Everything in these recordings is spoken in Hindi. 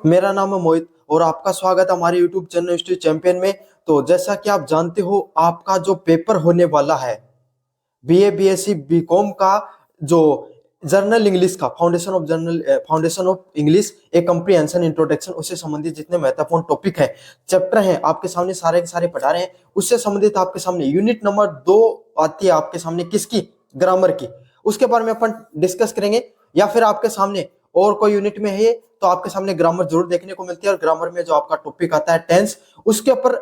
मेरा नाम है मोहित और आपका स्वागत है हमारे YouTube चैनल हिस्ट्री चैंपियन में। तो जैसा कि आप जानते हो, आपका जो पेपर होने वाला है बीए बीएससी बीकॉम का, जो जर्नल इंग्लिश का foundation of English A comprehension introduction, उससे संबंधित जितने महत्वपूर्ण टॉपिक है, चैप्टर हैं, आपके सामने सारे के सारे पढ़ा रहे हैं। उससे संबंधित आपके सामने यूनिट नंबर 2 आती है आपके सामने, किसकी? ग्रामर की। उसके बारे में अपन डिस्कस करेंगे। या फिर आपके सामने और कोई यूनिट में है तो आपके सामने ग्रामर जरूर देखने को मिलती है। और ग्रामर में जो आपका टॉपिक आता है टेंस, उसके ऊपर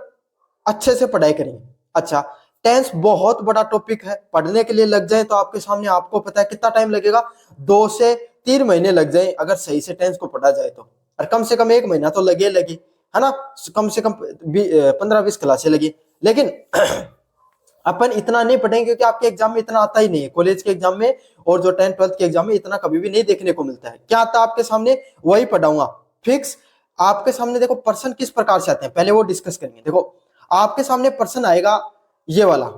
अच्छे से पढ़ाई करेंगे। अच्छा, टेंस बहुत बड़ा टॉपिक है, पढ़ने के लिए लग जाए तो आपके सामने, आपको पता है कितना टाइम लगेगा? 2 से 3 महीने लग जाए अगर सही से टेंस को पढ़ा जाए तो। और कम से कम 1 महीना तो लगे है ना। कम से कम 15-20 क्लासें लगी। लेकिन अपन इतना नहीं पढ़ेंगे क्योंकि आपके एग्जाम में इतना आता ही नहीं है। कॉलेज के एग्जाम में और जो 10th-12th के एग्जाम में इतना कभी भी नहीं देखने को मिलता है। क्या आता है आपके सामने, वही पढ़ाऊंगा फिक्स। आपके सामने देखो पर्सन किस प्रकार से आते हैं, पहले वो डिस्कस करेंगे। देखो आपके सामने पर्सन आएगा ये वाला,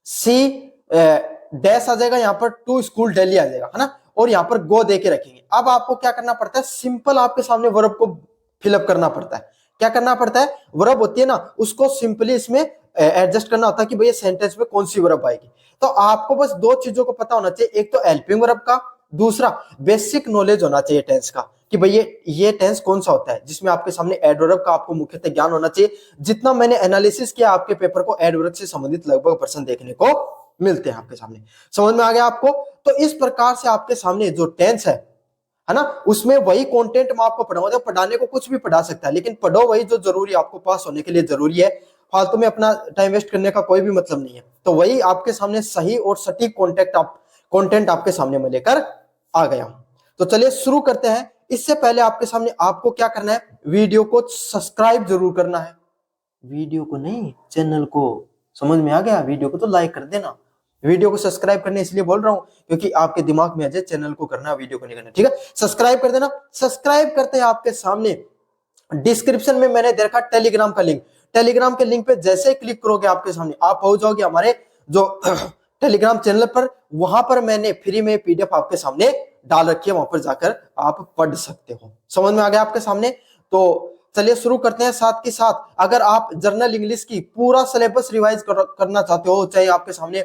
सी डैश आ जाएगा, यहाँ पर टू स्कूल दिल्ली आ जाएगा, है ना। और यहाँ पर गो दे के रखेंगे। अब आपको क्या करना पड़ता है, सिंपल आपके सामने वर्ब को फिलअप करना पड़ता है। क्या करना पड़ता है? वर्ब होती है ना, उसको सिंपली इसमें एडजस्ट करना होता है कि भैया सेंटेंस में कौन सी वर्ब आएगी। तो आपको बस 2 चीजों को पता होना चाहिए, एक तो हेल्पिंग वर्ब का, दूसरा बेसिक नॉलेज होना चाहिए टेंस का कि भैया ये टेंस कौन सा होता है, जिसमें आपके सामने एडवर्ब का आपको मुख्यतः ज्ञान होना चाहिए। जितना मैंने एनालिसिस किया आपके पेपर को, एडवर्ब से संबंधित लगभग पर्सन देखने को मिलते हैं आपके सामने। समझ में आ गया आपको? तो इस प्रकार से आपके सामने जो टेंस है ना, उसमें वही कंटेंट मैं आपको पढ़ाऊंगा। पढ़ाने को कुछ भी पढ़ा सकता है, लेकिन पढ़ो वही जो जरूरी आपको पास होने के लिए जरूरी है। फालतू में अपना टाइम वेस्ट करने का कोई भी मतलब नहीं है। तो वही आपके सामने सही और सटीक कंटेंट आपके सामने मैं लेकर आ गया हूं। तो चलिए शुरू करते हैं। इससे पहले आपके सामने आपको क्या करना है, वीडियो को सब्सक्राइब जरूर करना है। वीडियो को नहीं, चैनल को। समझ में आ गया? वीडियो को तो लाइक कर देना। वीडियो को सब्सक्राइब करने इसलिए बोल रहा हूं क्योंकि आपके दिमाग में आ जाए चैनल को करना, वीडियो को नहीं करना। ठीक है, सब्सक्राइब कर देना। सब्सक्राइब करते हैं आपके सामने डिस्क्रिप्शन में मैंने दे रखा टेलीग्राम का लिंक। टेलीग्राम के लिंक पे जैसे ही क्लिक करोगे आपके सामने आप पहुंच जाओगे हमारे जो टेलीग्राम चैनल पर। वहां पर मैंने फ्री में पीडीएफ आपके सामने डाल रखी है, वहां पर जाकर आप पढ़ सकते हो। समझ में आ गया आपके सामने? तो चलिए शुरू करते हैं। साथ के साथ अगर आप जर्नल इंग्लिश की पूरा सिलेबस रिवाइज करना चाहते हो, चाहे आपके सामने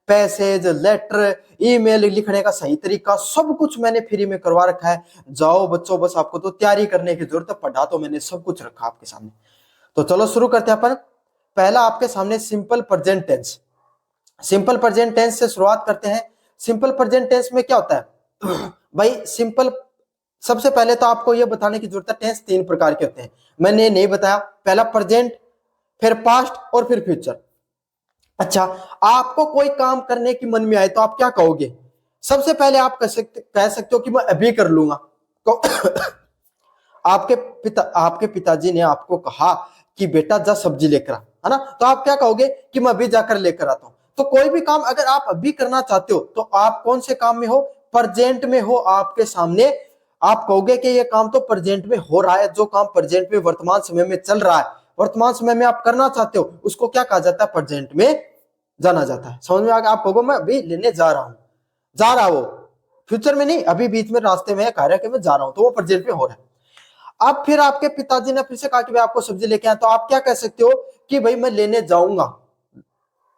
पैसेज, लेटर, ईमेल लिखने का सही तरीका, सब कुछ मैंने फ्री में करवा रखा है। जाओ बच्चों, बस आपको तो तैयारी करने की जरूरत है, पढ़ा तो मैंने सब कुछ रखा आपके सामने। तो चलो शुरू करते हैं अपन। पहला आपके सामने simple present tense. Simple present tense से शुरुआत करते हैं। सिंपल प्रेजेंट टेंस में क्या होता है भाई? सिंपल, सबसे पहले तो आपको यह बताने की जरूरत है टेंस 3 प्रकार के होते हैं। मैंने नहीं बताया, पहला प्रेजेंट, फिर पास्ट और फिर फ्यूचर। अच्छा, आपको कोई काम करने की मन में आए तो आप क्या कहोगे? सबसे पहले आप कह सकते हो कि मैं अभी कर लूंगा। तो आपके पिताजी ने आपको कहा कि बेटा जा सब्जी लेकर आ, है ना। तो आप क्या कहोगे कि मैं अभी जाकर लेकर आता हूं। तो कोई भी काम अगर आप अभी करना चाहते हो तो आप कौन से काम में हो? प्रेजेंट में हो आपके सामने। आप कहोगे कि ये काम तो प्रेजेंट में हो रहा है। जो काम प्रेजेंट में वर्तमान समय में चल रहा है, वर्तमान समय में आप करना चाहते हो, उसको क्या कहा जाता है? प्रेजेंट में जाना जाता है। समझ में आ गया? आप कहोगे मैं अभी लेने जा रहा हूं, जा रहा, वो फ्यूचर में नहीं, अभी बीच में रास्ते में कह रहा है कि मैं जा रहा हूं, तो वो प्रेजेंट में हो रहा है। अब फिर आपके पिताजी ने फिर से कहा कि भाई आपको सब्जी लेके आए, तो आप क्या कह सकते हो कि भाई मैं लेने जाऊंगा।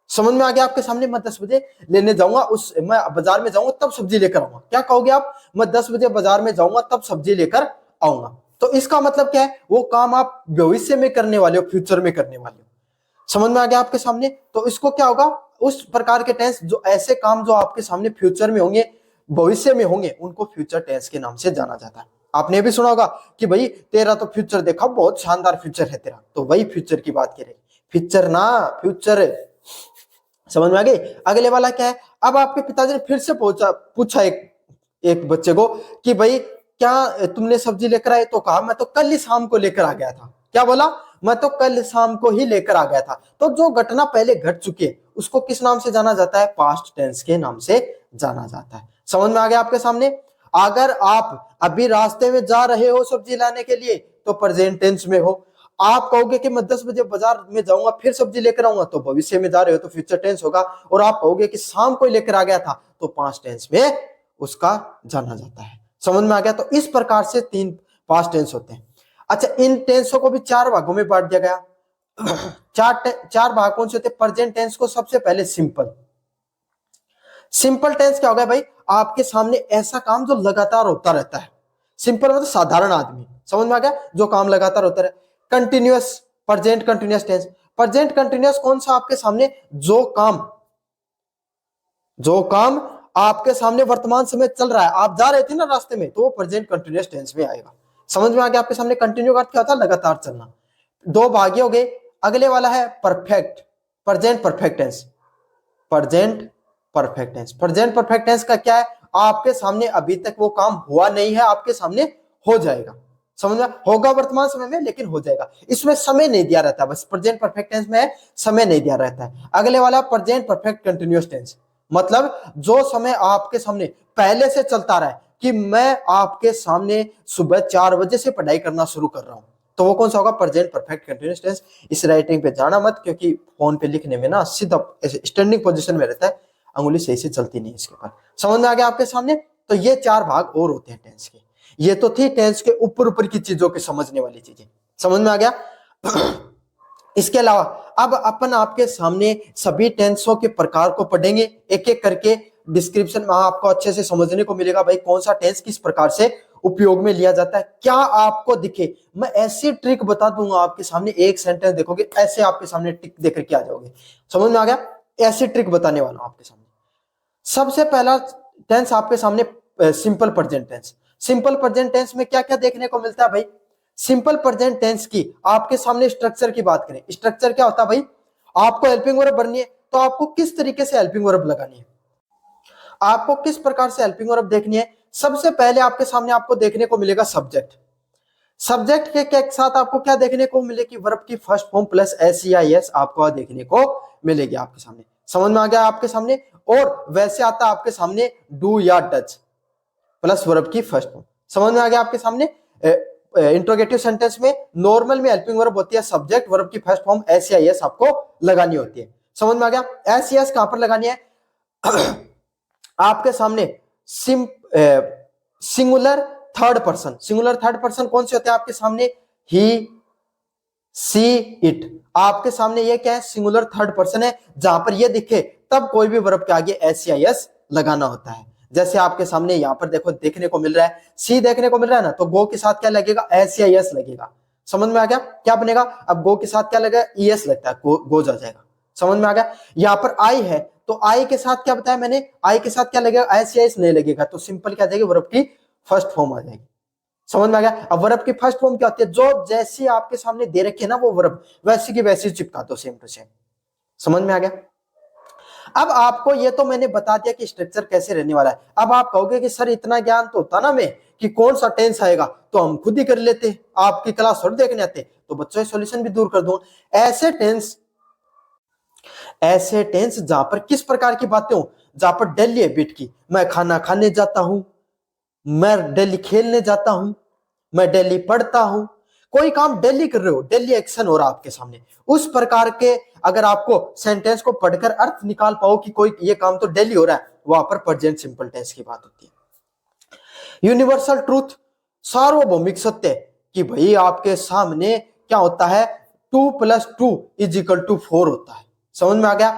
समझ में आ गया आपके सामने? मैं 10 बजे लेने जाऊंगा, मैं बाजार में जाऊंगा तब सब्जी लेकर आऊंगा। क्या कहोगे आप? मैं 10 बजे बाजार में जाऊंगा तब सब्जी लेकर आऊंगा। तो इसका मतलब क्या है? वो काम आप भविष्य में करने वाले हो, फ्यूचर में करने वाले हो। समझ में आ गया आपके सामने? तो इसको क्या होगा, उस प्रकार के टेंस, जो ऐसे काम जो आपके सामने फ्यूचर में होंगे, भविष्य में होंगे, उनको फ्यूचर टेंस के नाम से जाना जाता है। आपने भी सुना होगा कि भाई तेरा तो फ्यूचर देखा, बहुत शानदार फ्यूचर है तेरा, तो वही फ्यूचर की बात करें। फ्यूचर ना, फ्यूचर। समझ में आ गई? अगले वाला क्या है? अब आपके पिताजी ने फिर से पूछा एक बच्चे को कि भाई क्या तुमने सब्जी लेकर आए? तो कहा मैं तो कल ही शाम को लेकर आ गया था। क्या बोला? मैं तो कल शाम को ही लेकर आ गया था। तो जो घटना पहले घट चुकी है उसको किस नाम से जाना जाता है? पास्ट टेंस के नाम से जाना जाता है। समझ में आ गया आपके सामने? अगर आप अभी रास्ते में जा रहे हो सब्जी लाने के लिए तो प्रेजेंट टेंस में हो। आप कहोगे कि मैं 10 बजे बाजार में जाऊंगा फिर सब्जी लेकर आऊंगा, तो भविष्य में जा रहे हो तो फ्यूचर टेंस होगा। और आप कहोगे कि शाम को ही लेकर आ गया था, तो पास्ट टेंस में उसका जाना जाता है। समझ में आ गया? तो इस प्रकार से 3 पास्ट टेंस होते हैं। अच्छा, इन टेंसों को भी चार भागों में बांट दिया गया। चार भाग कौन से होते हैं? प्रेजेंट टेंस को सबसे पहले सिंपल टेंस क्या होगा भाई? आपके सामने ऐसा काम जो लगातार होता रहता है। सिंपल मतलब साधारण आदमी, समझ में आ गया? जो काम लगातार होता रहे। Continuous, present continuous tense. Present continuous कौन सा? आपके सामने जो काम आपके सामने वर्तमान समय चल रहा है, आप जा रहे थे ना रास्ते में, तो वो प्रेजेंट कंटिन्यूअस टेंस में आएगा। समझ में आ गया? आपके सामने कंटिन्यू का अर्थ क्या होता है? लगातार चलना। दो भाग्य हो गए। अगले वाला है perfect, present perfect tense. Present perfect tense का क्या है? आपके सामने अभी तक वो काम हुआ नहीं है, आपके सामने हो जाएगा। समझ में? होगा वर्तमान समय में, लेकिन हो जाएगा। इसमें समय नहीं दिया रहता, बस प्रेजेंट परफेक्ट टेंस में समय नहीं दिया रहता है। अगले वाला प्रेजेंट परफेक्ट कंटिन्यूअस टेंस, मतलब जो समय आपके सामने पहले से चलता रहा है कि मैं आपके सामने सुबह 4 बजे से पढ़ाई करना शुरू कर रहा हूं, तो वो कौन सा होगा? Present perfect continuous tense. इस राइटिंग पे जाना मत, क्योंकि फोन पे लिखने में ना सीधा स्टैंडिंग पोजीशन में रहता है, अंगुली सही से चलती नहीं इसके ऊपर। समझ में आ गया आपके सामने? तो ये चार भाग और होते हैं टेंस के। ये तो थी टेंस के ऊपर की चीजों के समझने वाली चीजें। समझ में आ गया? इसके अलावा अब अपन आपके सामने सभी टेंसों के प्रकार को पढ़ेंगे एक एक करके। डिस्क्रिप्शन में आपको अच्छे से समझने को मिलेगा भाई कौन सा टेंस किस प्रकार से उपयोग में लिया जाता है। क्या आपको दिखे, मैं ऐसी ट्रिक बता दूंगा आपके सामने, एक सेंटेंस देखोगे ऐसे आपके सामने टिक देकर के आ जाओगे। समझ में आ गया? ऐसी ट्रिक बताने वाला हूं आपके सामने। सबसे पहला टेंस आपके सामने simple present tense. Simple present tense में क्या क्या देखने को मिलता है भाई? सिंपल प्रेजेंट टेंस की आपके सामने स्ट्रक्चर की बात करें, स्ट्रक्चर क्या होता है भाई? आपको हेल्पिंग वर्ब बननी है, तो आपको किस तरीके से हेल्पिंग वर्ब लगानी है, आपको किस प्रकार से हेल्पिंग वर्ब देखनी है? सबसे पहले आपके सामने आपको देखने को मिलेगा सब्जेक्ट। सब्जेक्ट के साथ आपको क्या देखने को मिलेगी? वर्ब की फर्स्ट फॉर्म प्लस एस आपको देखने को मिलेगी आपके सामने। समझ में आ गया आपके सामने? और वैसे आता है आपके सामने डू या डच प्लस वर्ब की फर्स्ट फॉर्म। समझ में आ गया आपके सामने? इंट्रोगेटिव सेंटेंस में नॉर्मल में हेल्पिंग वर्ब होती है सब्जेक्ट, वर्ब की फर्स्ट फॉर्म एस आपको लगानी होती है। समझ में आ गया? एस कहां पर लगानी है? आपके सामने सिंगुलर थर्ड पर्सन कौन से होते हैं आपके सामने? ही, सी, इट। आपके सामने ये क्या है? सिंगुलर थर्ड पर्सन है। जहां पर ये दिखे तब कोई भी वर्ब के आगे एस लगाना होता है। जैसे आपके सामने यहां पर देखो देखने को मिल रहा है, सी देखने को मिल रहा है ना, तो गो के साथ क्या लगेगा? एस लगेगा। समझ में आ गया? क्या बनेगा? अब गो के साथ क्या लगेगा? ईएस लगता है, गोज आ जाएगा। समझ में आ गया? यहां पर आई है, तो आई के साथ क्या बताया मैंने? आई के साथ क्या लगेगा? एस नहीं लगेगा, तो सिंपल क्या आ जाएगी? वर्ब की फर्स्ट फॉर्म आ जाएगी। समझ में आ गया? अब वर्ब की फर्स्ट फॉर्म क्या होती है? जो जैसी आपके सामने दे रखी है ना वो वर्ब, वैसी की वैसी चिपका दो, सेम टू सेम। समझ में आ गया? अब आपको ये तो मैंने बता दिया कि स्ट्रक्चर कैसे रहने वाला है। अब आप कहोगे कि सर इतना ज्ञान तो होता ना में कि कौन सा टेंस आएगा तो हम खुद ही कर लेते, आपकी क्लास थोड़ी देखने आते। तो बच्चों सॉल्यूशन भी दूर कर दूं। ऐसे टेंस जहां पर किस प्रकार की बातें हो? जहां पर डेली हैबिट की, मैं खाना खाने जाता हूं, मैं डेली खेलने जाता हूं, मैं डेली पढ़ता हूं, कोई काम डेली कर रहे हो, डेली एक्शन हो रहा आपके सामने, उस प्रकार के अगर आपको सेंटेंस को पढ़कर अर्थ निकाल पाओ कि कोई ये काम तो डेली हो रहा है, वहां पर प्रेजेंट सिंपल टेंस की बात होती है। यूनिवर्सल ट्रूथ, सार्वभौमिक सत्य, कि भाई आपके सामने क्या होता है? 2 + 2 = 4 होता है। समझ में आ गया?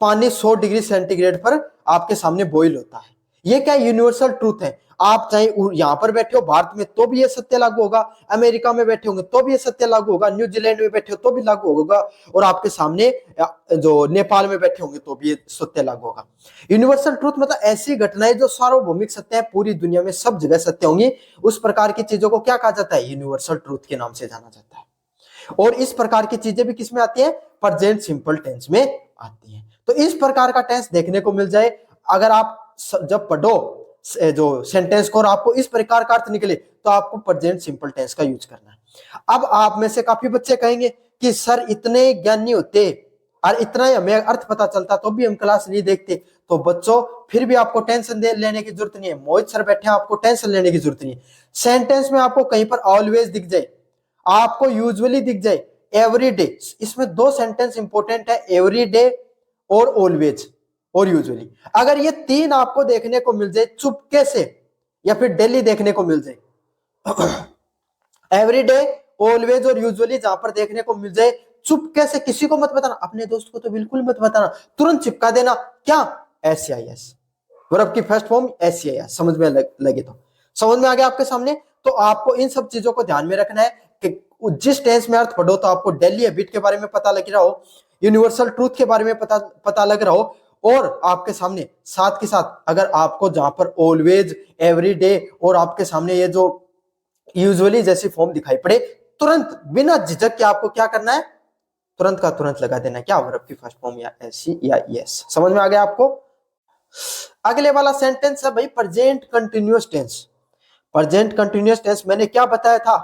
पानी 100 डिग्री सेंटीग्रेड पर आपके सामने बॉईल होता है। ये क्या यूनिवर्सल ट्रूथ है? आप चाहे यहां पर बैठे हो भारत में तो भी ये सत्य लागू होगा, अमेरिका में बैठे होंगे तो भी ये सत्य लागू होगा, न्यूजीलैंड में बैठे हो तो भी लागू होगा, और आपके सामने जो नेपाल में बैठे होंगे तो भी ये सत्य लागू होगा। यूनिवर्सल ट्रूथ मतलब ऐसी घटनाएं जो सार्वभौमिक सत्य है, पूरी दुनिया में सब जगह सत्य होंगी, उस प्रकार की चीजों को क्या कहा जाता है? यूनिवर्सल ट्रूथ के नाम से जाना जाता है। और इस प्रकार की चीजें भी किसमें आती है? प्रेजेंट सिंपल टेंस में आती है। तो इस प्रकार का टेंस देखने को मिल जाए अगर आप जब पढ़ो जो सेंटेंस को और आपको इस प्रकार का अर्थ निकले, तो आपको प्रेजेंट सिंपल टेंस का यूज करना है। अब आप में से काफी बच्चे कहेंगे कि सर इतने ज्ञानी होते और इतना ही हमें अर्थ पता चलता तो भी हम क्लास नहीं देखते। तो बच्चों फिर भी आपको टेंशन लेने की जरूरत नहीं है, मोहित सर बैठे हैं, आपको टेंशन लेने की जरूरत नहीं है। सेंटेंस में आपको कहीं पर ऑलवेज दिख जाए, आपको यूजुअली दिख जाए, एवरी डे, इसमें 2 सेंटेंस इंपॉर्टेंट है, एवरी डे और ऑलवेज और यूजुअली। अगर ये 3 आपको देखने को मिल जाए चुपके से या फिर डेली देखने को मिल जाए एवरीडे, ऑलवेज और यूजुअली जहां पर देखने को मिल जाए, चुपके से किसी को मत बताना, अपने दोस्त को तो बिल्कुल मत बताना, तुरंत चिपका देना क्या, एससीआईएस, वर्ब की फर्स्ट फॉर्म एससीआईएस। समझ में लगे तो समझ में आ गया आपके सामने। तो आपको इन सब चीजों को ध्यान में रखना है कि जिस टेंस में अर्थ पढ़ो तो आपको डेली हैबिट के बारे में पता लग रहा हो, यूनिवर्सल ट्रूथ के बारे में पता लग रहा हो, और आपके सामने साथ के साथ अगर आपको जहां पर ऑलवेज, एवरीडे और आपके सामने ये जो यूजुअली जैसी फॉर्म दिखाई पड़े, तुरंत बिना झिझक के आपको क्या करना है, तुरंत का तुरंत लगा देना क्या, वर्ब की फर्स्ट फॉर्म या एससी या एस। समझ में आ गया आपको। अगले वाला सेंटेंस है भाई present continuous tense. Present continuous tense मैंने क्या बताया था,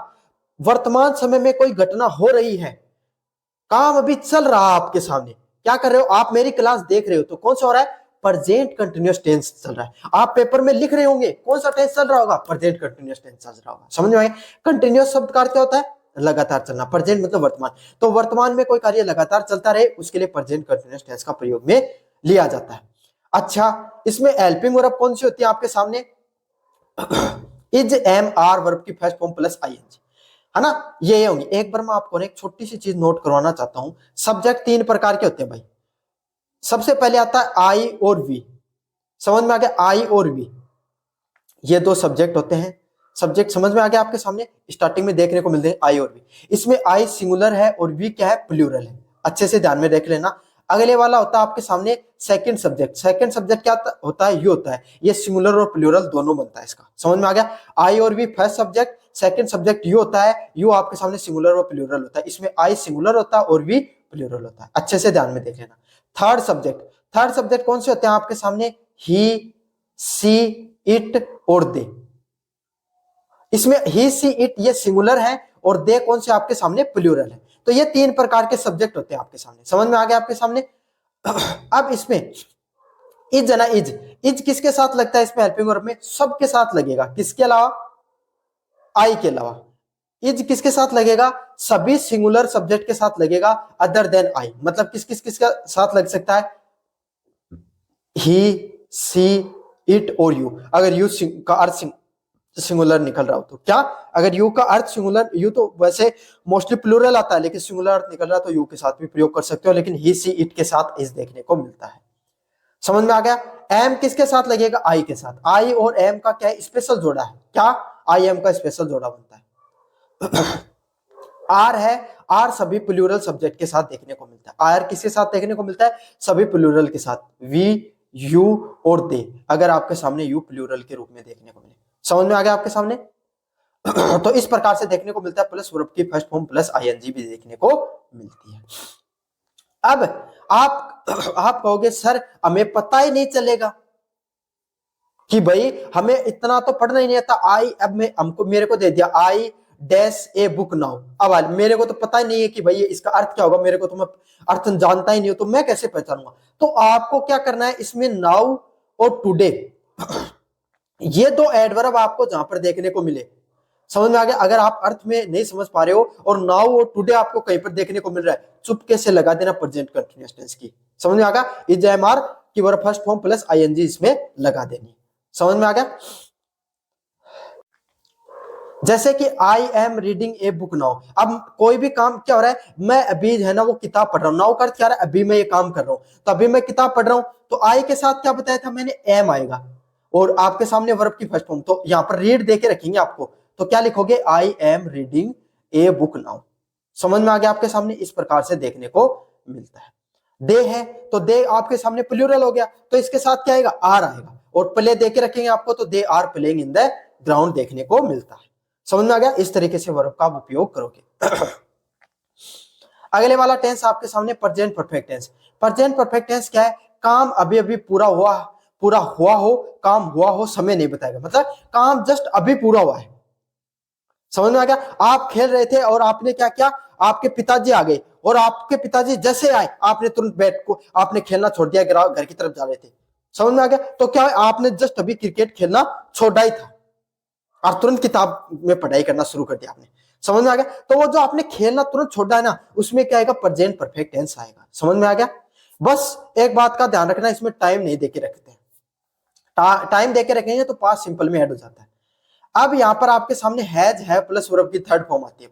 वर्तमान समय में कोई घटना हो रही है, काम अभी चल रहा है आपके सामने, क्या कर रहे हो आप, मेरी क्लास देख रहे हो, तो कौन सा हो रहा है, प्रेजेंट कंटिन्यूअस टेंस चल रहा है। आप पेपर में लिख रहे होंगे, कौन सा टेंस चल रहा होगा, प्रेजेंट कंटिन्यूअस टेंस चल रहा होगा। समझ में आए। कंटिन्यूअस शब्द का अर्थ क्या होता है, लगातार चलना, प्रेजेंट मतलब वर्तमान, तो वर्तमान में कोई कार्य लगातार चलता रहे उसके लिए प्रेजेंट कंटिन्यूअस टेंस का प्रयोग में लिया जाता है। अच्छा, इसमें हेल्पिंग वर्ब कौन सी होती है आपके सामने, इज, एम, आर, वर्ब की फर्स्ट फॉर्म प्लस आईएनजी, है ना, ये होंगी। एक बार मैं आपको एक छोटी सी चीज नोट करवाना चाहता हूं, सब्जेक्ट तीन प्रकार के होते हैं भाई। सबसे पहले आता है आई और वी। समझ में आ गया, आई और वी, ये दो सब्जेक्ट होते हैं। सब्जेक्ट समझ में आ गया आपके सामने, स्टार्टिंग में देखने को मिलते हैं आई और वी। इसमें आई सिंगुलर है और वी क्या है, प्लूरल है, अच्छे से ध्यान में देख लेना। अगले वाला होता है आपके सामने सेकंड सब्जेक्ट। सेकंड सब्जेक्ट क्या होता है, यू होता है, ये सिंगुलर और प्लूरल दोनों बनता है इसका। समझ में आ गया, आई और we first subject, second subject you होता है, यू आपके सामने सिंगुलर और प्लूरल होता है, इसमें आई सिंगुलर होता है और वी प्लूरल होता है, अच्छे से ध्यान में देख लेना। थर्ड सब्जेक्ट, थर्ड सब्जेक्ट कौन से होते हैं आपके सामने, ही, सी, इट और दे। इसमें ही, सी, इट ये सिंगुलर है और दे कौन से आपके सामने, प्लूरल है। तो ये तीन प्रकार के सब्जेक्ट होते हैं आपके सामने। समझ में आ गया आपके सामने। अब इसमें इज है ना, इज किसके साथ लगता है इसमें, हेल्पिंग वर्ब में सबके साथ लगेगा, किसके अलावा, आई के अलावा। इज किसके साथ लगेगा, सभी सिंगुलर सब्जेक्ट के साथ लगेगा अदर देन आई। मतलब किस किस किसके साथ लग सकता है, ही, सी, इट और यू। अगर यू का अर्थ सिंगुलर निकल रहा हो तो क्या, अगर यू का अर्थ सिंगुलर, यू तो वैसे मोस्टली प्लूरल आता है, लेकिन सिंगुलर अर्थ निकल रहा है तो यू के साथ भी प्रयोग कर सकते हो, लेकिन ही, सी, इट के साथ इस देखने को मिलता है। समझ में आ गया। एम किसके साथ लगेगा, आई के साथ। आई और एम का क्या है, स्पेशल जोड़ा है, क्या, आई एम का स्पेशल जोड़ा बनता है। आर है, आर सभी प्लूरल सब्जेक्ट के साथ देखने को मिलता है। आर किसके साथ देखने को मिलता है, सभी प्लूरल के साथ, वी, यू और दे, अगर आपके सामने यू प्लूरल के रूप में देखने को मिले। समझ में आ गया आपके सामने। तो इस प्रकार से देखने को मिलता है, प्लस वर्ब की फर्स्ट फॉर्म प्लस आईएनजी भी देखने को मिलती है। अब आप कहोगे सर हमें पता ही नहीं चलेगा कि भाई हमें इतना तो पढ़ना ही नहीं आता, आई, अब मैं हमको मेरे को दे दिया I dash A book now, अब मेरे को तो पता ही नहीं है कि भाई ये इसका अर्थ क्या होगा, मेरे को तो मैं अर्थ जानता ही नहीं हूं, तो मैं कैसे पहचानूंगा। तो आपको क्या करना है, इसमें नाउ और टुडे ये दो एडवर्ब आपको जहां पर देखने को मिले, समझ में आ गया। अगर आप अर्थ में नहीं समझ पा रहे हो और नाउ और टुडे आपको कहीं पर देखने को मिल रहा है, चुपके से लगा देना प्रेजेंट कंटीन्यूअस टेंस की। समझ में आ गया, इज, एम, आर की verb first form plus ING इसमें लगा देनी। समझ में आ गया। जैसे कि I am reading a book now, अब कोई भी काम क्या हो रहा है, मैं अभी है ना वो किताब पढ़ रहा हूं, नाउ का अर्थ क्या रहा है, अभी मैं ये काम कर रहा हूं, तो अभी मैं किताब पढ़ रहा हूं, तो आई के साथ क्या बताया था मैंने, एम आएगा और आपके सामने वर्ब की फर्स्ट फॉर्म, तो यहां पर रीड देके रखेंगे आपको, तो क्या लिखोगे, आई am reading a book now. समझ में आ गया आपके सामने, इस प्रकार से देखने को मिलता है। दे है तो दे आपके सामने प्लूरल हो गया, तो इसके साथ क्या आएगा, आर आएगा, और प्ले देके रखेंगे आपको, तो they are playing in the ground देखने को मिलता है। समझ में आ गया, इस तरीके से वर्ब का आप उपयोग करोगे। अगले वाला टेंस आपके सामने present perfect tense. Present perfect tense क्या है, काम अभी अभी पूरा हुआ हो, काम हुआ हो, समय नहीं बताएगा, मतलब काम जस्ट अभी पूरा हुआ है। समझ में आ गया। आप खेल रहे थे और आपने क्या किया, आपके पिताजी आ गए और आपके पिताजी जैसे आए आपने तुरंत बैट को आपने खेलना छोड़ दिया, घर की तरफ जा रहे थे। समझ में आ गया। तो क्या है, आपने जस्ट अभी क्रिकेट खेलना छोड़ा ही था और तुरंत किताब में पढ़ाई करना शुरू कर दिया आपने। समझ में आ गया। तो वो जो आपने खेलना तुरंत छोड़ा है ना, उसमें क्या आएगा, प्रेजेंट परफेक्ट टेंस आएगा। समझ में आ गया। बस एक बात का ध्यान रखना, इसमें टाइम नहीं देके रखते हैं, टाइम देके रखेंगे तो पास्ट सिंपल में ऐड हो जाता है। अब यहाँ पर आपके सामने हैज है प्लस वर्ब की थर्ड फॉर्म आती है।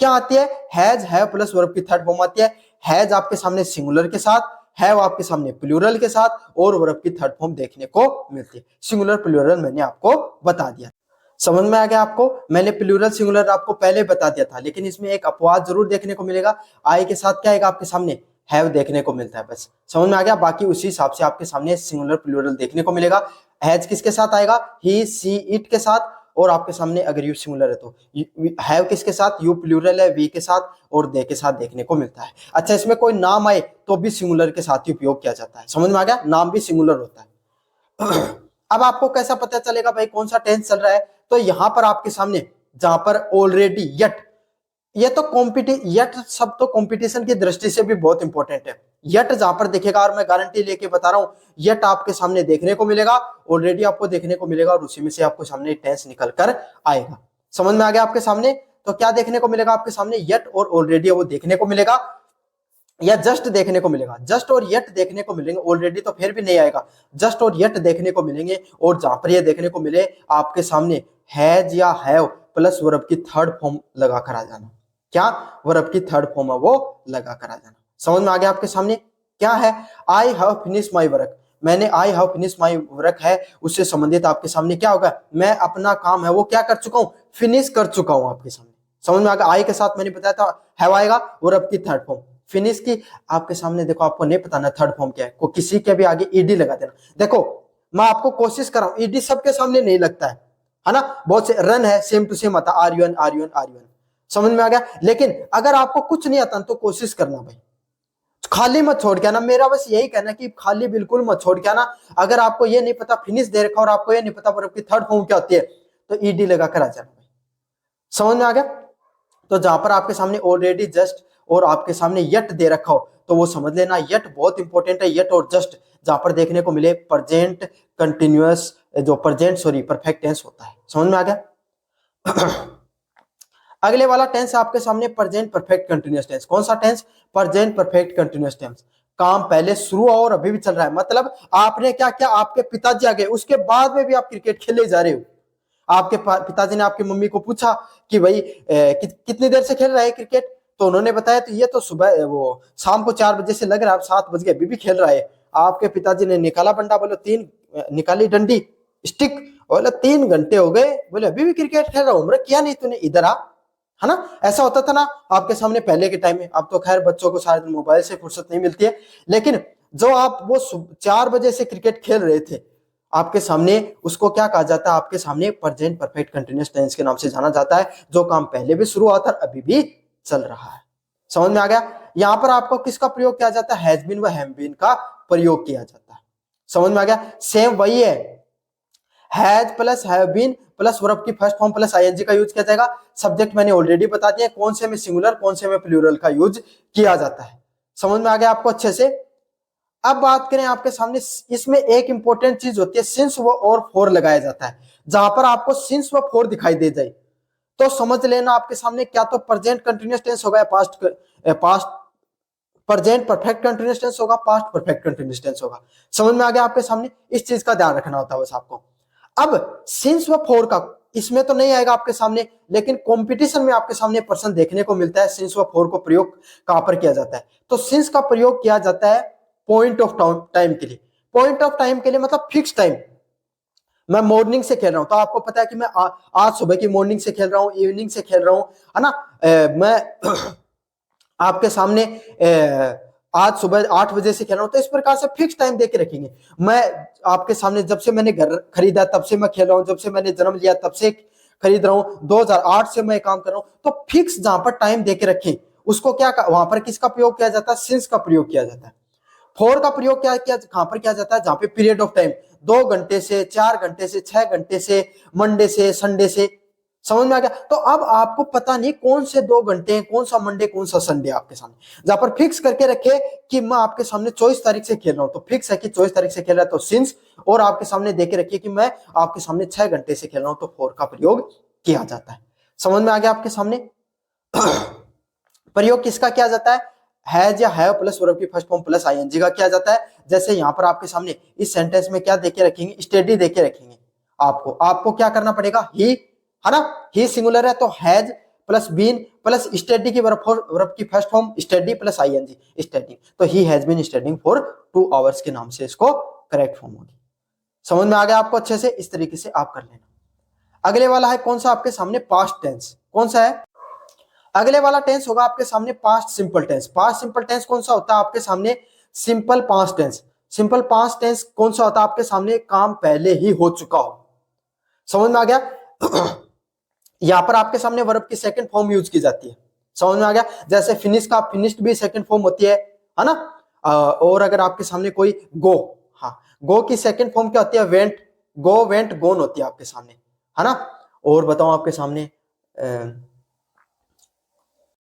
क्या आती है? हैज है प्लस वर्ब की थर्ड फॉर्म आती है। हैज आपके सामने सिंगुलर के साथ, हैव आपके सामने प्लूरल के साथ, और वर्ब की थर्ड फॉर्म देखने को मिलती है। सिंगुलर प्लूरल मैंने आपको बता दिया। समझ में आ गया आपको? मैंने प्लूरल सिंगुलर आपको पहले बता दिया था, लेकिन इसमें एक अपवाद जरूर देखने को मिलेगा। आई के साथ क्या आएगा आपके सामने? हैव देखने को मिलता है। बस समझ में आ गया? बाकी उसी हिसाब से आपके सामने सिंगुलर प्लूरल देखने को मिलेगा। हैज किसके साथ आएगा? ही, सी, इट के साथ। और आपके सामने अगर यू सिंगुलर है तो हैव किसके साथ? यू प्लूरल है, वी के साथ और दे के साथ देखने को मिलता है। अच्छा, इसमें कोई नाम आए तो भी सिंगुलर के साथ ही उपयोग किया जाता है। समझ में आ गया? नाम भी सिंगुलर होता है। अब आपको कैसा पता चलेगा भाई कौन सा टेंस चल रहा है? तो यहां पर आपके सामने जहां पर ऑलरेडी, यट, ये तो यट सब तो कंपटीशन की दृष्टि से भी बहुत इंपॉर्टेंट है। यट जहां पर दिखेगा, और मैं गारंटी लेके बता रहा हूं, यट आपके सामने देखने को मिलेगा, ऑलरेडी आपको देखने को मिलेगा, और उसी में से आपको सामने टेंस निकल कर आएगा। समझ में आ गया आपके सामने? तो क्या देखने को मिलेगा आपके सामने? यट और ऑलरेडी वो देखने को मिलेगा, या जस्ट देखने को मिलेगा। जस्ट और यट देखने को मिलेंगे, ऑलरेडी तो फिर भी नहीं आएगा। जस्ट और यट देखने को मिलेंगे, और जहां पर ये देखने को मिले आपके सामने हैज या हैव प्लस वर्ब की थर्ड फॉर्म लगा कर आ जाना। क्या? वर्ब की थर्ड फॉर्म है वो लगा कर आ जाना। समझ में आ गया आपके सामने? क्या है? I have finish my work, मैंने I have finish my work है, उससे संबंधित आपके सामने क्या होगा? मैं अपना काम है वो क्या कर चुका हूं? फिनिश कर चुका हूं आपके सामने। समझ में आ गया? आई के साथ मैंने बताया था हैव आएगा, वर्ब की थर्ड फॉर्म। फिनिश की आपके सामने देखो, आपको नहीं पता ना थर्ड फॉर्म क्या है, को किसी के भी आगे ईडी लगा देना। देखो मैं आपको कोशिश कर रहा हूं, ईडी सबके सामने नहीं लगता है ना? बहुत से रन है, सेम टू सेम आता, R U N R U N R U N. समझ में आ गया? लेकिन अगर आपको कुछ नहीं आता तो कोशिश करना भाई, खाली मत छोड़ के आना। मेरा बस यही कहना कि खाली बिल्कुल मत छोड़ के आना। अगर आपको ये नहीं पता फिनिश दे रखा और आपको ये नहीं पता वर्ब की थर्ड फॉर्म क्या होती है, तो ईडी लगा कर आ जाना भाई। समझ में आ गया? तो जहां पर आपके सामने ऑलरेडी, जस्ट और आपके सामने यट दे रखा हो, तो वो समझ लेना यट बहुत इंपॉर्टेंट है। यट और जस्ट जहां पर देखने को मिले प्रेजेंट कंटिन्यूअस, जो परफेक्ट टेंस होता है। समझ में आ गया? अगले वाला टेंस आपके सामने प्रेजेंट परफेक्ट कंटिन्यूअस टेंस। कौन सा tense? Present perfect continuous tense. काम पहले शुरू हुआ और अभी भी चल रहा है। मतलब आपने क्या किया, आपके पिताजी आ गए, उसके बाद में भी आप क्रिकेट खेले जा रहे हो। आपके पिताजी ने आपकी मम्मी को पूछा कि भाई कितनी देर से खेल रहा है क्रिकेट, तो उन्होंने बताया तो ये तो सुबह वो शाम को 4 बजे से लग रहा है, अब 7 बज गए अभी भी खेल रहा है। आपके पिताजी ने निकाला बंडा, बोले निकाली डंडी, स्टिक, बोले 3 घंटे हो गए, बोले अभी भी क्रिकेट खेल रहा हूं। उम्र किया नहीं तूने, इधर आ, है ना? ऐसा होता था ना आपके सामने पहले के टाइम में। अब तो खैर बच्चों को शायद मोबाइल से फुर्सत नहीं मिलती है, लेकिन जो आप वो 4 बजे से क्रिकेट खेल रहे थे आपके सामने, उसको क्या कहा जाता है? आपके सामने प्रेजेंट परफेक्ट कंटिन्यूअस टेंस के नाम से जाना जाता है। जो काम पहले भी शुरू हुआ था अभी भी चल रहा है। समझ में आ गया? यहां पर आपको किसका प्रयोग किया जाता है? हैज बीन व हैव बीन का प्रयोग किया जाता है। समझ में आ गया? सेम वही है, has plus have been plus verb की फर्स्ट फॉर्म प्लस आईएनजी का यूज किया जाएगा। सब्जेक्ट मैंने ऑलरेडी बता दिया कौन से में सिंगुलर कौन से में प्लूरल का यूज किया जाता है। समझ में आ गया आपको अच्छे से? अब बात करें आपके सामने, इसमें एक इंपॉर्टेंट चीज होती है, सिंस व और फॉर लगाया जाता है। जहां पर आपको सिंस व फॉर दिखाई दे जाए तो समझ लेना आपके सामने क्या तो प्रेजेंट कंटिन्यूअस टेंस होगा, past present perfect continuous tense होगा, पास्ट परफेक्ट कंटिन्यूअस टेंस होगा। समझ में आ गया आपके सामने? इस चीज का ध्यान रखना होता है बस आपको। अब सिंस व फॉर का इसमें तो नहीं आएगा आपके सामने, लेकिन कंपटीशन में आपके सामने प्रश्न देखने को मिलता है सिंस व फॉर को प्रयोग कहां पर किया जाता है। तो सिंस का प्रयोग किया जाता है पॉइंट ऑफ टाइम के लिए। पॉइंट ऑफ टाइम के लिए मतलब फिक्स टाइम। मैं मॉर्निंग से खेल रहा हूं तो आपको पता है कि मैं आज सुबह की मॉर्निंग से खेल रहा हूं, इवनिंग से खेल रहा हूं, है ना? मैं आपके सामने आज सुबह 8 बजे से खेल रहा हूं, तो इस प्रकार से फिक्स टाइम देके रखेंगे। मैं आपके सामने जब से मैंने घर खरीदा तब से मैं खेल रहा हूं, जब से मैंने जन्म लिया तब से खरीद रहा हूं, 2008 से मैं काम कर रहा हूं। तो फिक्स जहां पर टाइम देके रखें उसको क्या वहां पर किसका प्रयोग किया जाता है? सिंस का प्रयोग किया जाता है। फॉर का प्रयोग क्या किया कहां पर किया जाता है? जहां पे पीरियड ऑफ टाइम 2 घंटे से 4 घंटे से 6 घंटे से, मंडे से संडे से। समझ में आ गया? तो अब आपको पता नहीं कौन से 2 घंटे हैं, कौन सा मंडे कौन सा संडे आपके सामने। जहां पर फिक्स करके रखे कि मैं आपके सामने 24 तारीख से खेल रहा हूं, तो फिक्स है कि 24 तारीख से खेल रहा है तो सिंस, और आपके सामने देके रखिए कि मैं आपके सामने 6 घंटे से खेल रहा हूं, तो फॉर का प्रयोग किया जाता है। समझ में आ गया आपके सामने? प्रयोग किसका किया जाता है? हैज या हैव प्लस वर्ब की फर्स्ट फॉर्म प्लस आईएनजी का किया जाता है। जैसे यहां पर आपके सामने इस सेंटेंस में क्या देके रखेंगे? स्टडी देके रखेंगे। आपको क्या करना पड़ेगा? ही है ना। ही सिंगुलर है तो has plus been plus study की वर्ब की first form study plus ING study, तो he has been studying for 2 hours के नाम से इसको करेक्ट फॉर्म होगी। समझ में आ गया आपको अच्छे से, इस तरीके से आप कर लेना। अगले वाला है कौन सा आपके सामने, पास्ट टेंस। कौन सा है अगले वाला टेंस होगा आपके सामने, past simple tense. Past simple tense कौन सा होता है आपके सामने, simple past tense. Simple past tense कौन सा होता है आपके सामने, काम पहले ही हो चुका हो। समझ में आ गया। यहां पर आपके सामने वर्ब की सेकंड फॉर्म यूज की जाती है। समझ में आ गया, जैसे फिनिश का फिनिश्ड भी सेकंड फॉर्म होती है ना। और अगर आपके सामने कोई गो, हाँ गो की सेकंड फॉर्म क्या होती है, वेंट, गो वेंट गोन होती है आपके सामने, है ना। और बताओ आपके सामने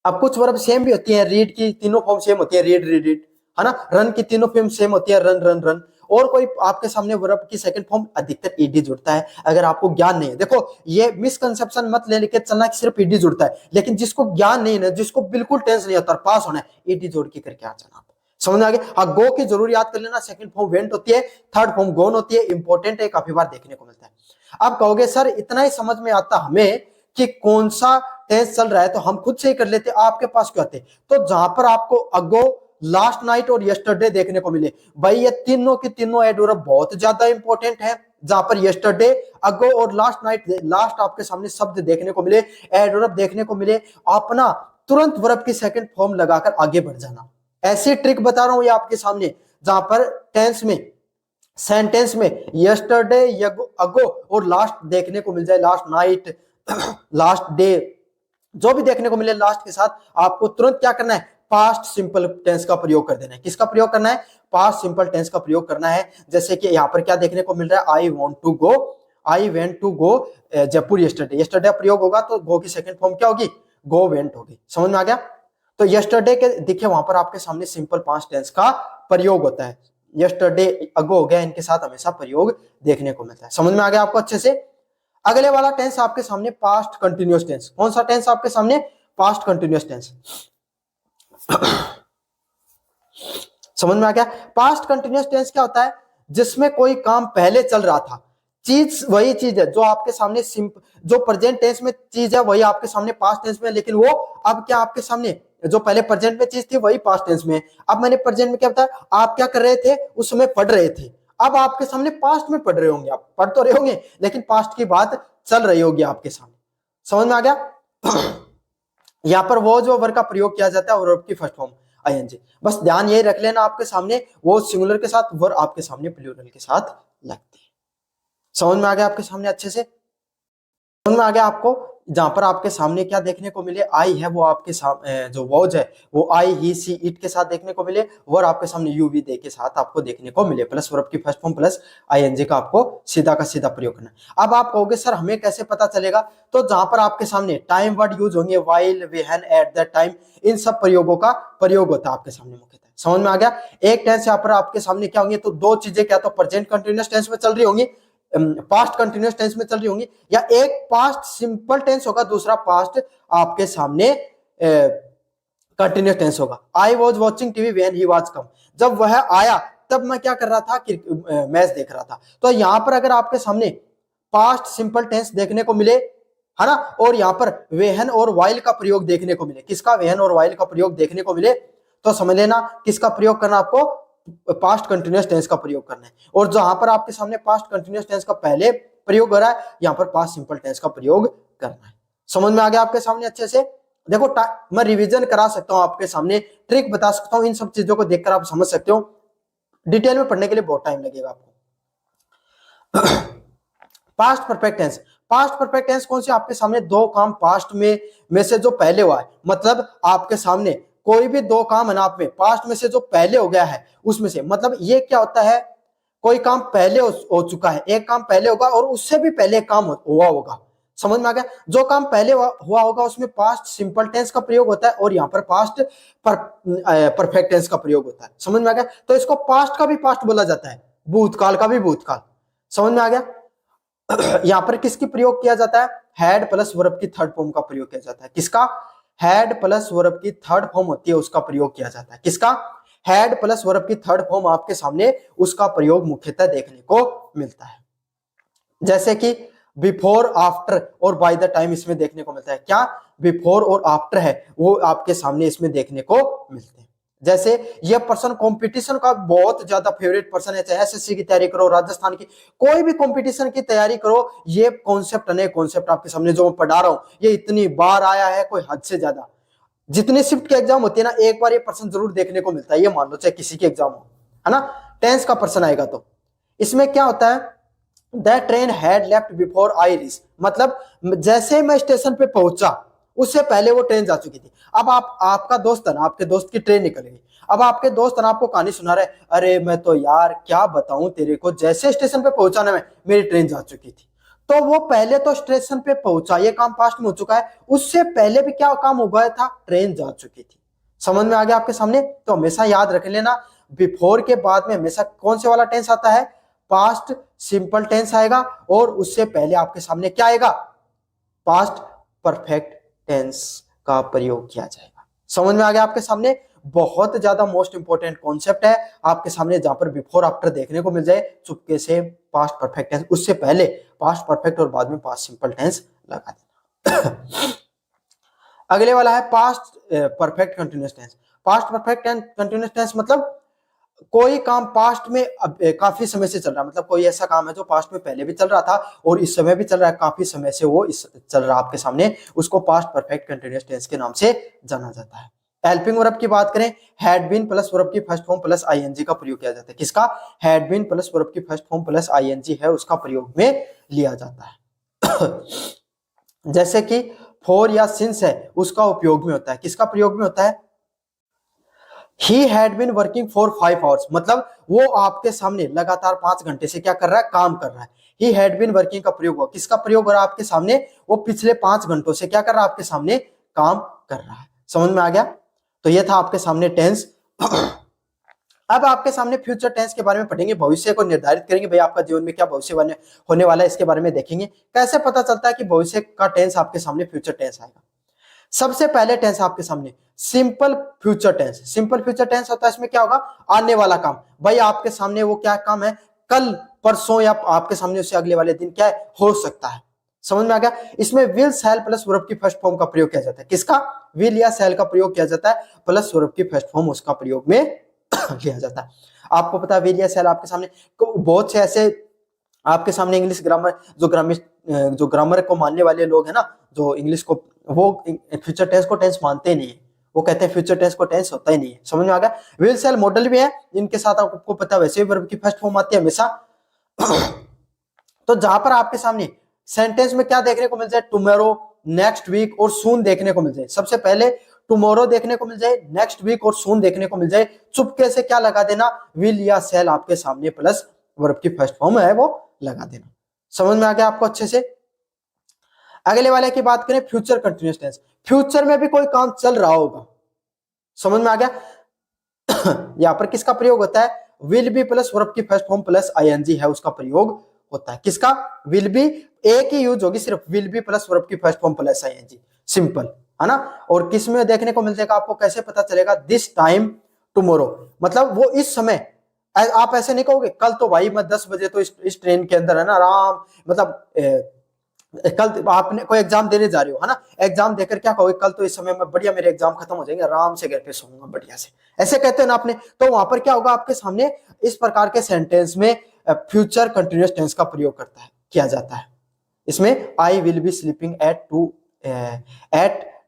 अब कुछ वर्ब सेम भी होती है, रीड की तीनों फॉर्म सेम होती है, रीड रीड रीड, है ना। रन की तीनों फॉर्म सेम होती है, रन रन रन। और कोई आपके सामने वर्ब की सेकंड फॉर्म अधिकतर ईडी जुड़ता है। अगर आपको ज्ञान नहीं है, देखो ये मिसकंसेप्शन मत ले लेके चलना कि सिर्फ ईडी जुड़ता है, लेकिन जिसको ज्ञान नहीं है, जिसको बिल्कुल टेंस नहीं होता, पास होना है, ईडी जोड़ के करके आ जाना। समझ में आ गया। हाँ गो की जरूर याद कर लेना, सेकंड फॉर्म वेंट होती है, थर्ड फॉर्म गोन होती है, इंपॉर्टेंट है, काफी बार देखने को मिलता है। अब कहोगे सर इतना ही समझ में आता हमें कि कौन सा टेंस चल रहा है तो हम खुद से ही कर लेते, आपके पास क्यों आते। तो जहां पर आपको अगो, लास्ट नाइट और यस्टरडे देखने को मिले, भाई ये तीनों की तीनों एडवर्ब बहुत ज्यादा इंपॉर्टेंट है। जहां पर यस्टरडे, अगो और लास्ट नाइट, लास्ट आपके सामने शब्द देखने को मिले, एडवर्ब देखने को मिले, अपना तुरंत वर्ब की सेकंड फॉर्म लगाकर आगे बढ़ जाना। ऐसी ट्रिक बता रहा हूं ये आपके सामने, जहां पर टेंस में, सेंटेंस में यस्टरडे, अगो और लास्ट देखने को मिल जाए, लास्ट नाइट, लास्ट डे, जो भी देखने को मिले लास्ट के साथ, आपको तुरंत क्या करना है, पास्ट सिंपल टेंस का प्रयोग कर देना है। किसका प्रयोग करना है, पास्ट सिंपल टेंस का प्रयोग करना है। जैसे कि यहाँ पर क्या देखने को मिल रहा है, I want to go, I went to go Jaipur yesterday. Yesterday प्रयोग होगा तो गो की सेकंड फॉर्म क्या होगी, गो वेंट होगी। समझ में आ गया। तो यस्टरडे के देखिए वहां पर आपके सामने सिंपल पास्ट टेंस का प्रयोग होता है। यस्टरडे, अगो हो गया, इनके साथ हमेशा प्रयोग देखने को मिलता है। समझ में आ गया आपको अच्छे से। अगले वाला टेंस आपके सामने पास्ट कंटिन्यूअस टेंस। कौन सा टेंस आपके सामने, पास्ट कंटिन्यूअस टेंस। समझ में आ गया। पास्ट कंटिन्यूअस टेंस क्या होता है, जिसमें कोई काम पहले चल रहा था, चीज वही चीज है जो आपके सामने जो प्रेजेंट टेंस में चीज है वही आपके सामने पास्ट टेंस में, लेकिन वो अब क्या आपके सामने, जो पहले प्रेजेंट में चीज थी वही पास्ट टेंस में। अब मैंने प्रेजेंट में क्या बताया, आप क्या कर रहे थे, उस समय पढ़ रहे थे, अब आपके सामने पास्ट में पढ़ रहे होंगे, आप पढ़ तो रहे होंगे लेकिन पास्ट की बात चल रही होगी आपके सामने। समझ में आ गया। यहां पर वो जो वर्ब का प्रयोग किया जाता है वर्ब की फर्स्ट फॉर्म आईएनजी। बस ध्यान यही रख लेना, आपके सामने वो सिंगुलर के साथ, वर्ब आपके सामने प्लूरल के साथ लगती है। समझ में आ गया आपके सामने अच्छे से, समझ में आ गया आपको। जहां पर आपके सामने क्या देखने को मिले, आई है वो आपके सामने, जो वॉज है वो आई ही सी इट के साथ देखने को मिले, और आपके सामने यू वी दे के साथ आपको देखने को मिले, प्लस वर्ब की फर्स्ट फॉर्म प्लस आईएनजी का आपको सीधा का सीधा प्रयोग करना है। अब आप कहोगे सर हमें कैसे पता चलेगा, तो जहां पर आपके सामने टाइम वर्ड यूज होंगे, while, when, at that time, इन सब प्रयोगों का प्रयोग होता है आपके सामने मुख्यतः। समझ में आ गया। एक टेंस यहाँ पर आपके सामने क्या होंगे, तो दो चीजें, क्या तो प्रेजेंट कंटिन्यूअस टेंस में चल रही होंगी, पास्ट कंटिन्यूअस टेंस में चल रही होंगी, या एक पास्ट सिंपल टेंस होगा, दूसरा पास्ट आपके सामने कंटिन्यूअस टेंस होगा। I was watching TV when he was कम, जब वह आया तब मैं क्या कर रहा था, मैच देख रहा था। तो यहां पर अगर आपके सामने पास्ट सिंपल टेंस देखने को मिले, है ना, और यहां पर वेहन और वाइल का प्रयोग देखने को मिले, किसका, वेहन और वाइल का प्रयोग देखने को मिले, तो समझ लेना किसका प्रयोग करना, आपको पास्ट कंटिन्यूअस टेंस का प्रयोग करना है। और जहां पर आपके सामने पास्ट कंटिन्यूअस टेंस का पहले प्रयोग हो रहा है, यहां पर पास्ट सिंपल टेंस का प्रयोग करना है। समझ में आ गया आपके सामने अच्छे से। देखो मैं रिवीजन करा सकता हूं आपके सामने, ट्रिक बता सकता हूं, इन सब चीजों को देखकर आप समझ सकते हो। डिटेल में पढ़ने के लिए बहुत टाइम लगेगा आपको। Past perfect tense, past perfect tense कौन से, आपके सामने दो काम पास्ट में से जो पहले हुआ है, मतलब आपके सामने कोई भी दो काम है ना, आप में पास्ट में से जो पहले हो गया है उसमें से, मतलब ये क्या होता है, कोई काम पहले हो चुका है, एक काम पहले होगा और उससे भी पहले काम हुआ होगा। समझ में आ गया। जो काम पहले हुआ होगा उसमें पास्ट सिंपल टेंस का प्रयोग होता है, और यहाँ पर पास्ट परफेक्ट टेंस का प्रयोग होता है। समझ में आ गया। तो इसको पास्ट का भी पास्ट बोला जाता है, भूतकाल का भी भूतकाल। समझ में आ गया। यहां पर किसकी प्रयोग किया जाता है, हैड प्लस वर्ब की थर्ड फॉर्म का प्रयोग किया जाता है। किसका, हैड प्लस वर्ब की थर्ड फॉर्म होती है उसका प्रयोग किया जाता है। किसका, हैड प्लस वर्ब की थर्ड फॉर्म आपके सामने उसका प्रयोग मुख्यतः देखने को मिलता है। जैसे कि बिफोर आफ्टर और बाय द टाइम इसमें देखने को मिलता है। क्या बिफोर और आफ्टर है वो आपके सामने इसमें देखने को मिलते हैं। जैसे ये पर्सन कंपटीशन का बहुत ज्यादा फेवरेट पर्सन है, चाहे एसएससी की तैयारी करो, राजस्थान की कोई भी कंपटीशन की तैयारी करो, ये कॉन्सेप्ट नए कॉन्सेप्ट आपके सामने जो मैं पढ़ा रहा हूं ये इतनी बार आया है, कोई हद से ज्यादा। जितने शिफ्ट के एग्जाम होते हैं ना, एक बार ये पर्सन जरूर देखने को मिलता है, ये मान लो चाहे किसी के एग्जाम हो, है ना। टेंस का पर्सन आएगा तो इसमें क्या होता है, that train had left before I reach, मतलब जैसे मैं स्टेशन पे पहुंचा उससे पहले वो ट्रेन जा चुकी थी। अब आपका दोस्त है ना, आपके दोस्त की ट्रेन निकल गई। अब आपके दोस्त ना आपको कहानी सुना रहे, अरे मैं तो यार क्या बताऊं तेरे को, जैसे स्टेशन पे पहुंचा ना मैं, मेरी ट्रेन जा चुकी थी। तो वो पहले तो स्टेशन पे पहुंचा, ये काम पास्ट में हो चुका है, उससे पहले भी क्या काम हो गया था, ट्रेन जा चुकी थी। समझ में आ गया आपके सामने। तो हमेशा याद रख लेना, बिफोर के बाद में हमेशा कौन से वाला टेंस आता है, पास्ट सिंपल टेंस आएगा, और उससे पहले आपके सामने क्या आएगा, पास्ट परफेक्ट टेंस का प्रयोग किया जाएगा। समझ में आ गया आपके सामने। बहुत ज्यादा मोस्ट इंपोर्टेंट कॉन्सेप्ट है आपके सामने, जहां पर बिफोर आफ्टर देखने को मिल जाए, चुपके से पास्ट परफेक्ट टेंस, उससे पहले पास्ट परफेक्ट और बाद में पास्ट सिंपल टेंस लगा देना। अगले वाला है past perfect continuous tense. Past perfect continuous tense मतलब कोई काम पास्ट में काफी समय से चल रहा है, मतलब कोई ऐसा काम है जो पास्ट में पहले भी चल रहा था और इस समय भी चल रहा है, काफी समय से वो चल रहा है आपके सामने, उसको पास्ट परफेक्ट कंटिन्यूअस टेंस के नाम से जाना जाता है। हेल्पिंग वर्ब की बात करें, हैड बीन प्लस वर्ब की फर्स्ट फॉर्म प्लस आईएनजी का प्रयोग किया जाता है। किसका, हैड बीन प्लस वर्ब की फर्स्ट फॉर्म प्लस आईएनजी है उसका प्रयोग में लिया जाता है। जैसे कि फॉर या सिंस है उसका उपयोग में होता है, किसका प्रयोग में होता है, He had been working for 5 hours, मतलब वो आपके सामने लगातार 5 घंटे से क्या कर रहा है, काम कर रहा है। He had been working का प्रयोग हुआ, किसका प्रयोग हो रहा है आपके सामने, वो पिछले 5 घंटों से क्या कर रहा है, आपके सामने काम कर रहा है। समझ में आ गया। तो ये था आपके सामने टेंस। अब आपके सामने फ्यूचर टेंस के बारे में पढ़ेंगे, भविष्य को निर्धारित करेंगे, भाई आपका जीवन में क्या भविष्य होने वाला है, इसके बारे में देखेंगे। कैसे पता चलता है कि भविष्य का टेंस आपके सामने फ्यूचर टेंस आएगा। सबसे पहले टेंस आपके सामने simple future tense. Simple future tense होता है, इसमें क्या होगा, आने वाला काम, भाई आपके सामने वो क्या काम है, कल परसों या आपके सामने उससे अगले वाले दिन क्या है, हो सकता है। समझ में आ गया। इसमें विल शैल प्लस वर्ब की फर्स्ट फॉर्म का प्रयोग किया जाता है, किसका, विल या शैल का प्रयोग किया जाता है, प्लस वर्ब की फर्स्ट फॉर्म उसका प्रयोग में किया जाता है। आपको पता है विल या शैल आपके सामने बहुत से ऐसे आपके सामने इंग्लिश ग्रामर जो ग्रामर को मानने वाले लोग हैं ना, जो इंग्लिश को वो फ्यूचर टेंस को टेंस मानते नहीं है, वो कहते हैं फ्यूचर टेंस को टेंस होता ही नहीं है। समझ में आ गया। विल शैल मॉडल भी है, इनके साथ आपको पता है वैसे भी वर्ब की फर्स्ट फॉर्म आती है हमेशा। तो जहां पर आपके सामने सेंटेंस में क्या देखने को मिल जाए, टुमारो, नेक्स्ट वीक और सून देखने को मिल जाए। सबसे पहले टुमारो देखने को मिल जाए, नेक्स्ट वीक और सून देखने को मिल जाए, चुपके से क्या लगा देना, विल या शैल आपके सामने प्लस वर्ब की फर्स्ट फॉर्म है वो लगा देना। समझ में आ गया आपको अच्छे से। अगले वाले की बात करें, फ्यूचर कंटिन्यूअस टेंस। फ्यूचर में भी कोई काम चल रहा होगा, समझ में आ गया। यहां पर किसका प्रयोग होता है, विल बी प्लस वर्ब की फर्स्ट फॉर्म प्लस आईएनजी है उसका प्रयोग होता है। किसका, विल बी, एक ही यूज होगी सिर्फ, विल बी प्लस वर्ब की first form plus ING, simple है ना। और किस में देखने को मिल जाएगा, आपको कैसे पता चलेगा, दिस टाइम टुमारो, मतलब वो इस समय। आप ऐसे नहीं कहोगे कल तो भाई मैं 10 बजे तो इस ट्रेन के अंदर है ना आराम, मतलब कल आपने कोई एग्जाम देने जा रहे हो है ना, एग्जाम देकर क्या कहोगे, कल तो इस समय में बढ़िया मेरे एग्जाम खत्म हो जाएंगे, आराम से घर पे सोऊंगा बढ़िया से, ऐसे कहते हैं ना आपने। तो वहां पर क्या होगा आपके सामने, इस प्रकार के सेंटेंस में फ्यूचर कंटिन्यूअस टेंस का प्रयोग किया जाता है। इसमें I will be sleeping at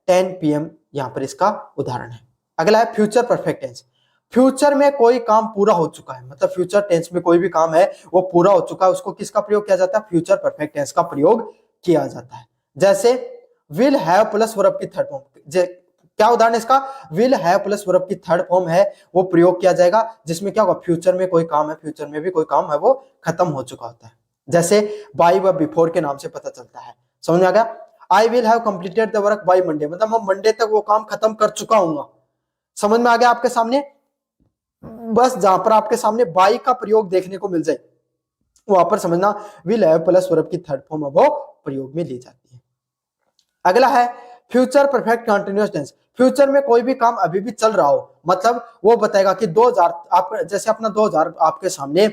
10 PM यहाँ पर इसका उदाहरण है। अगला है फ्यूचर परफेक्ट टेंस। फ्यूचर में कोई काम पूरा हो चुका है, मतलब फ्यूचर टेंस में कोई भी काम है वो पूरा हो चुका है, उसको किसका प्रयोग किया जाता है, फ्यूचर परफेक्ट टेंस का प्रयोग किया जाता है। जैसे विल हैव प्लस वर्ब की थर्ड फॉर्म, क्या उदाहरण इसका, विल हैव प्लस वर्ब की थर्ड फॉर्म है वो प्रयोग किया जाएगा, जिसमें क्या होगा, फ्यूचर में कोई काम है, फ्यूचर में भी कोई काम है वो खत्म हो चुका होता है। जैसे बाय व बिफोर के नाम से पता चलता है। समझ में आ गया। I will have completed the work by Monday, मतलब मैं मंडे तक वो काम खत्म कर चुका हूँ। समझ में आ गया आपके सामने। बस जहां पर आपके सामने बाय का प्रयोग देखने को मिल जाए वहां पर समझना विल हैव प्लस वर्ब की थर्ड फॉर्म वो प्रयोग में ली जाती है। अगला है future perfect continuous tense. Future में कोई भी काम अभी भी चल रहा हो, मतलब वो बताएगा कि 2000 आप जैसे अपना 2000 आपके सामने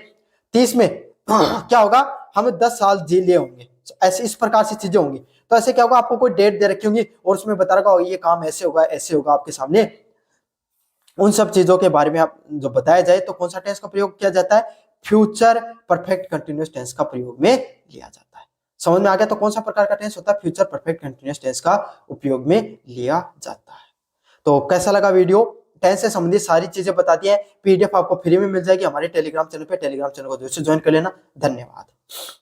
30 में क्या होगा, हम 10 साल जी लिए होंगे, ऐसे इस प्रकार से चीजें होंगी। तो ऐसे क्या होगा, आपको कोई डेट दे रखी होंगी और उसमें बता रखा होगा ये काम ऐसे होगा ऐसे होगा आपके सामने। उन सब चीजों के बारे में आप जो बताया जाए तो कौन सा टेंस का प्रयोग किया जाता है, फ्यूचर परफेक्ट कंटिन्यूअस टेंस का प्रयोग में लिया जाता है। समझ में आ गया? तो कौन सा प्रकार का टेंस होता है, फ्यूचर परफेक्ट कंटिन्यूअस टेंस का उपयोग में लिया जाता है। तो कैसा लगा वीडियो, टेंस से संबंधित सारी चीजें बता दी है। पीडीएफ आपको फ्री में मिल जाएगी हमारे टेलीग्राम चैनल पे, टेलीग्राम चैनल को जरूर से ज्वाइन कर लेना। धन्यवाद।